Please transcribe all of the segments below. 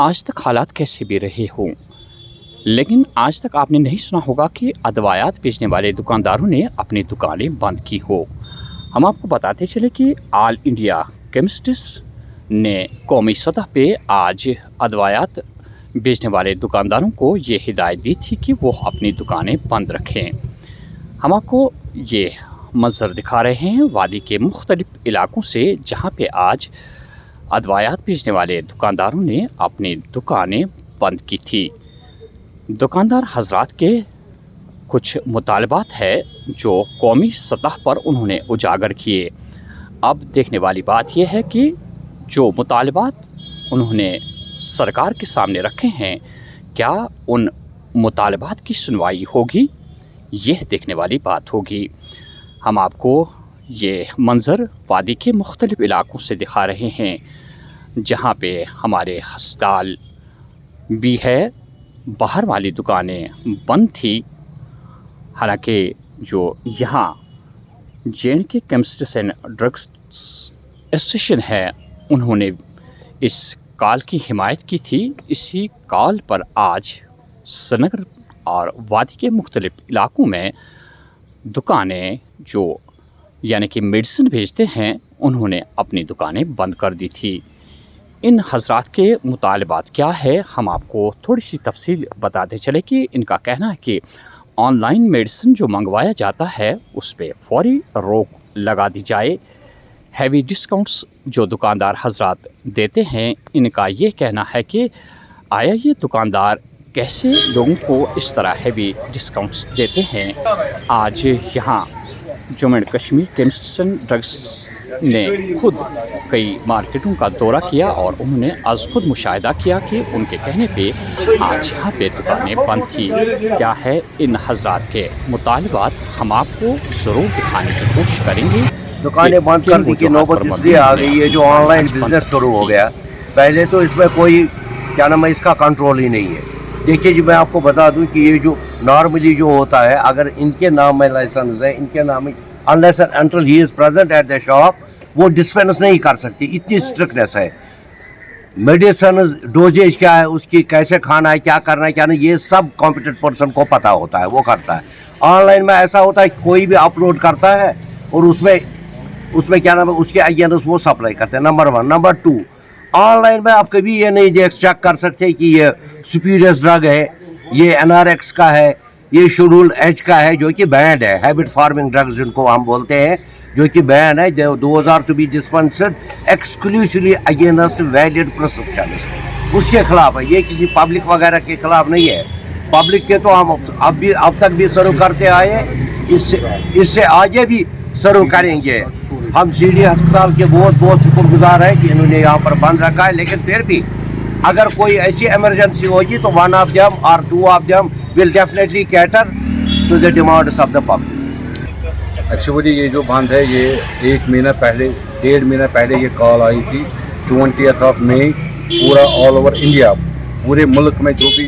आज तक हालात कैसे भी रहे हों, लेकिन आज तक आपने नहीं सुना होगा कि अदवायात बेचने वाले दुकानदारों ने अपनी दुकानें बंद की हो। हम आपको बताते चले कि ऑल इंडिया केमिस्ट्स ने कौमी सतह पे आज अदवायात बेचने वाले दुकानदारों को ये हिदायत दी थी कि वो अपनी दुकानें बंद रखें। हम आपको ये मंजर दिखा रहे हैं वादी के मुख्तलिफ इलाकों से, जहाँ पे आज अदवायात बेचने वाले दुकानदारों ने अपनी दुकानें बंद की थी। दुकानदार हजरात के कुछ मुतालबात है जो कौमी सतह पर उन्होंने उजागर किए। अब देखने वाली बात यह है कि जो मुतालबात उन्होंने सरकार के सामने रखे हैं, क्या उन मुतालबात की सुनवाई होगी, यह देखने वाली बात होगी। हम आपको ये मंज़र वादी के मुख्तलिफ इलाकों से दिखा रहे हैं, जहाँ पे हमारे हस्पताल भी है, बाहर वाली दुकानें बंद थी। हालांकि जो यहाँ J&K chemists and drugs association है, उन्होंने इस कॉल की हिमायत की थी। इसी कॉल पर आज श्रीनगर और वादी के मुख्तलिफ इलाकों में दुकानें जो यानी कि मेडिसिन बेचते हैं, उन्होंने अपनी दुकानें बंद कर दी थी। इन हजरात के मुतालबात क्या है, हम आपको थोड़ी सी तफसील बताते चले कि इनका कहना है कि ऑनलाइन मेडिसिन जो मंगवाया जाता है उस पर फौरी रोक लगा दी जाए। हैवी डिस्काउंट्स जो दुकानदार हजरात देते हैं, इनका ये कहना है कि आया ये दुकानदार कैसे लोगों को इस तरह हैवी डिस्काउंट्स देते हैं। आज यहाँ Jammu and Kashmir chemists and drugs ने खुद कई मार्केटों का दौरा किया और उन्होंने आज खुद मुशाहिदा किया कि उनके कहने पे आज यहाँ पे दुकानें बंद थी। क्या है इन हजरात के मुतालबात, हम आपको ज़रूर दिखाने की कोशिश करेंगे। दुकानें बंद करने की नौबत इसलिए आ गई है, जो ऑनलाइन बिजनेस शुरू हो गया। पहले तो इसमें कोई क्या नाम है, इसका कंट्रोल ही नहीं है। देखिए जी, मैं आपको बता दूं कि ये जो नॉर्मली जो होता है, अगर इनके नाम में लाइसेंस है, इनके नाम में unless and until he is present at the shop, वो डिस्पेंस नहीं कर सकती। इतनी स्ट्रिक्टनेस है। मेडिसिन डोजेज क्या है, उसकी कैसे खाना है, क्या करना है, क्या नहीं, ये सब कॉम्पिटेंट पर्सन को पता होता है, वो करता है। ऑनलाइन में ऐसा होता है, कोई भी अपलोड करता है और उसमें क्या नाम है, उसके अगेंस्ट वो सप्लाई करते हैं। नंबर 1। नंबर 2, ऑनलाइन में आप कभी ये नहीं चेक कर सकते कि ये सुपीरियर ड्रग है, ये NRX का है, ये शेड्यूल H का है, जो कि बैंड है। हैबिट फार्मिंग ड्रग्स जिनको हम बोलते हैं, जो कि बैन है। Those are to be dispensed exclusively against valid prescription, उसके खिलाफ है। ये किसी पब्लिक वगैरह के खिलाफ नहीं है। पब्लिक के तो हम अब तक भी सर्व करते आए, इससे आगे भी सर्व करेंगे। हम CD अस्पताल के बहुत शुक्रगुजार हैं कि इन्होंने यहाँ पर बंद रखा है। लेकिन फिर भी अगर कोई ऐसी इमरजेंसी होगी तो one of them or two of them will definitely cater to the demands of the public। Actually ये जो बंद है, ये 1 महीना पहले, 1.5 महीना पहले ये कॉल आई थी 20 मई। पूरा ऑल ओवर इंडिया, पूरे मुल्क में जो भी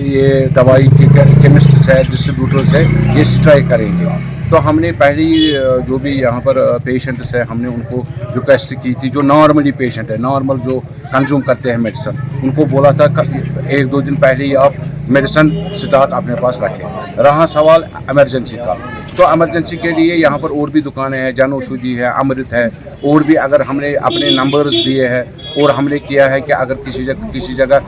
ये दवाई के केमिस्ट्स है, डिस्ट्रीब्यूटर्स है, ये स्ट्राइक करेंगे। तो हमने पहले ही जो भी यहाँ पर पेशेंट्स है, हमने उनको रिक्वेस्ट की थी, जो नॉर्मली पेशेंट है, नॉर्मल जो कंज्यूम करते हैं मेडिसिन, उनको बोला था 1-2 दिन पहले ही आप मेडिसिन स्टॉक अपने पास रखें। रहा सवाल इमरजेंसी का, तो इमरजेंसी के लिए यहाँ पर और भी दुकानें हैं, जन औषधि है, अमृत है, और भी अगर हमने अपने नंबर्स दिए हैं और हमने किया है कि अगर किसी जगह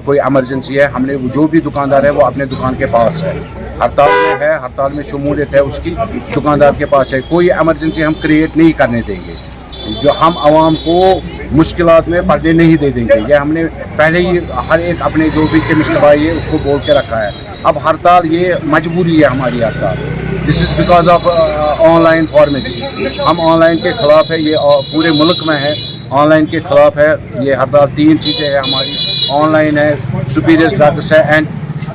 कोई इमरजेंसी है, हमने जो भी दुकानदार है वो अपने दुकान के पास है, हड़ताल में है, हड़ताल में शमूलियत है, उसकी दुकानदार के पास है। कोई इमरजेंसी हम क्रिएट नहीं करने देंगे, जो हम आवाम को मुश्किलात में पड़ने नहीं दे देंगे। ये हमने पहले ही हर एक अपने जो भी केमिस्ट भाई है उसको बोल के रखा है। अब हड़ताल ये मजबूरी है हमारी हड़ताल, this is because of online pharmacy. हम ऑनलाइन के ख़िलाफ़ है, ये पूरे मुल्क में है, ऑनलाइन के ख़िलाफ़ है ये हड़ताल। 3 चीज़ें हैं हमारी, ऑनलाइन है, सुपीरियर ड्रग्स है एंड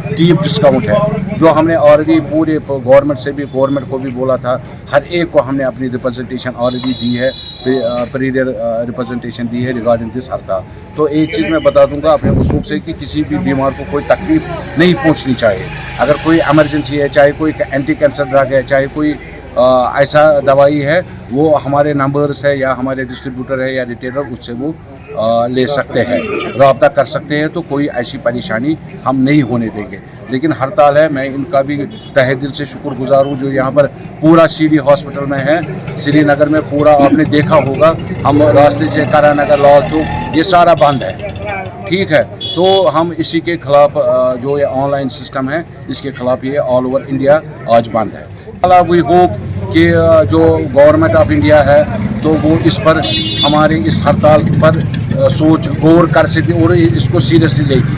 डीप डिस्काउंट है, जो हमने ऑलरेडी पूरे गवर्नमेंट को भी बोला था। हर एक को हमने अपनी रिप्रेजेंटेशन ऑलरेडी दी है, प्रीरियर रिप्रेजेंटेशन दी है रिगार्डिंग दिस हड़ताल। तो एक चीज़ मैं बता दूंगा अपने वसूख से कि किसी भी बीमार को कोई तकलीफ नहीं पहुंचनी चाहिए। अगर कोई इमरजेंसी है, चाहे कोई एंटी कैंसर ड्रग है, चाहे कोई ऐसा दवाई है, वो हमारे नंबर्स है या हमारे डिस्ट्रीब्यूटर है या रिटेलर, उससे वो ले सकते हैं, रब्ता कर सकते हैं, तो कोई ऐसी परेशानी हम नहीं होने देंगे। लेकिन हड़ताल है, मैं इनका भी तहे दिल से शुक्रगुजार हूँ जो यहाँ पर पूरा सीडी हॉस्पिटल में है, श्रीनगर में पूरा आपने देखा होगा, हम रास्ते से कारानगर, लाल चौक, ये सारा बंद है, ठीक है। तो हम इसी के खिलाफ जो ये ऑनलाइन सिस्टम है, इसके खिलाफ ये ऑल ओवर इंडिया आज बंद है। वी होप कि जो गवर्नमेंट ऑफ इंडिया है तो वो इस पर, हमारे इस हड़ताल पर सोच गौर कर सके और इसको सीरियसली लेगी।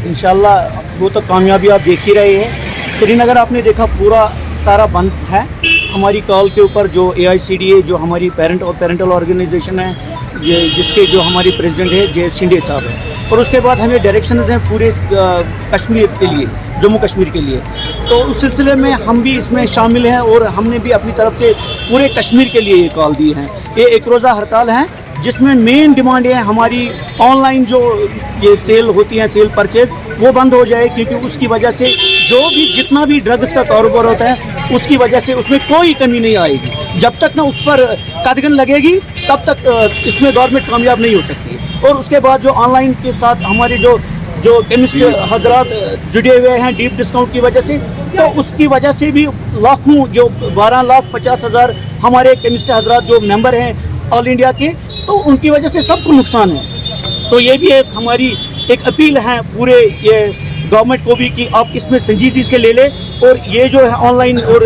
इंशाल्लाह वो तो कामयाबी आप देख ही रहे हैं। श्रीनगर आपने देखा पूरा सारा बंद है। हमारी कॉल के ऊपर जो AICDA जो हमारी पेरेंटल ऑर्गेनाइजेशन है, ये जिसके जो हमारी प्रेसिडेंट है JS शिंदे साहब है, और उसके बाद हमें डायरेक्शंस हैं पूरे कश्मीर के लिए, जम्मू कश्मीर के लिए। तो उस सिलसिले में हम भी इसमें शामिल हैं और हमने भी अपनी तरफ से पूरे कश्मीर के लिए ये कॉल दी है। ये एक रोज़ा हड़ताल है जिसमें मेन डिमांड है हमारी ऑनलाइन जो ये सेल होती है, सेल परचेज, वो बंद हो जाए, क्योंकि उसकी वजह से जो भी जितना भी ड्रग्स का कारोबार होता है उसकी वजह से उसमें कोई कमी नहीं आएगी। जब तक ना उस पर कदगन लगेगी तब तक इसमें गवर्नमेंट कामयाब नहीं हो सकती। और उसके बाद जो ऑनलाइन के साथ हमारे जो केमिस्ट हजरात जुड़े हुए हैं डीप डिस्काउंट की वजह से, तो उसकी वजह से भी लाखों, जो 12,50,000 हमारे केमिस्ट हजरात जो मेंबर हैं ऑल इंडिया के, तो उनकी वजह से सबको नुकसान है। तो ये भी एक हमारी एक अपील है पूरे ये गवर्नमेंट को भी कि आप इसमें संजीदगी से ले लें और ये जो है ऑनलाइन और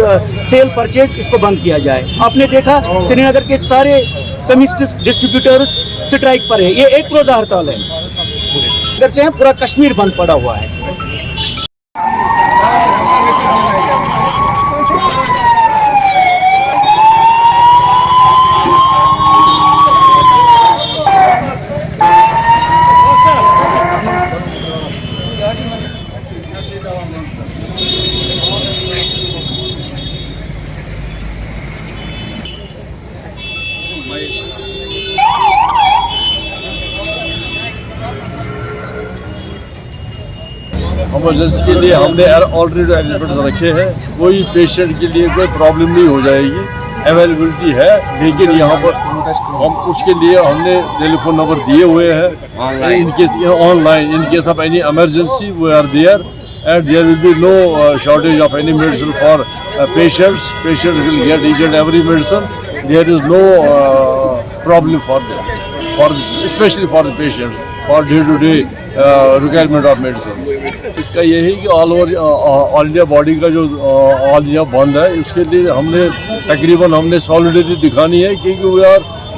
सेल परचेज इसको बंद किया जाए। आपने देखा श्रीनगर के सारे केमिस्ट डिस्ट्रीब्यूटर्स स्ट्राइक पर है। ये एक रोज़ा हड़ताल है, इधर से पूरा कश्मीर बंद पड़ा हुआ है। इमरजेंसी के लिए हमने ऑलरेडी अरेंजमेंट्स रखे हैं, कोई पेशेंट के लिए कोई प्रॉब्लम नहीं हो जाएगी, अवेलेबिलिटी है। लेकिन यहाँ पर हम उसके लिए हमने टेलीफोन नंबर दिए हुए हैं, in case online in case of any emergency we are there and there will be no shortage of any medicine for patients. Patients will get each and every medicine. There is no problem for them, especially for the patients, for day-to-day requirement of medicine. इसका यही कि all India body का जो all India बंद है, उसके लिए हमने सॉलिडरिटी दिखानी है, क्योंकि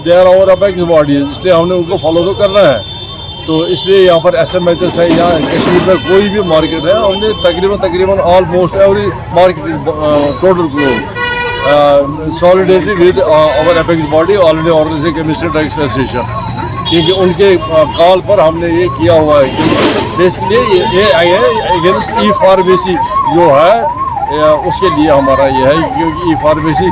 they are our apex body, इसलिए हमने उनको फॉलो तो करना है। तो इसलिए यहाँ पर SMHS है, यहाँ कश्मीर में कोई भी मार्केट है, हमने तकरीबन almost every market is total close, solidarity with our apex body all India organisation chemistry drug association, क्योंकि उनके कॉल पर हमने ये किया हुआ है कि बेसिकली ये अगेंस्ट ई फार्मेसी जो है उसके लिए हमारा ये है, क्योंकि ई फार्मेसी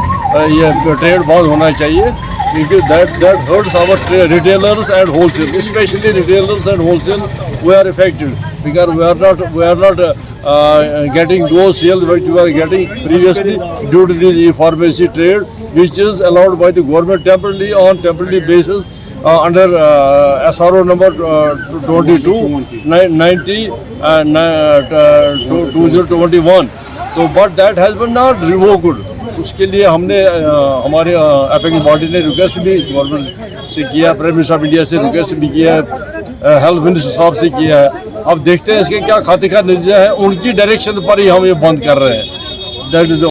ये ट्रेड बंद होना चाहिए, क्योंकि that hurts our retailers and wholesale, especially retailers and wholesale we are affected because we are not getting those sales which we are getting previously due to this e-pharmacy trade, which is allowed by the government temporarily on temporary basis under SRO number 2290 2021. So but that has been not revoked. उसके लिए हमने हमारे apex body ने request भी government से किया, prime minister of India से request भी किया है, हेल्थ मिनिस्टर साहब से किया है। अब देखते हैं इसके क्या खातिर का नतीजा है, उनकी डायरेक्शन पर ही हम ये बंद कर रहे हैं। That is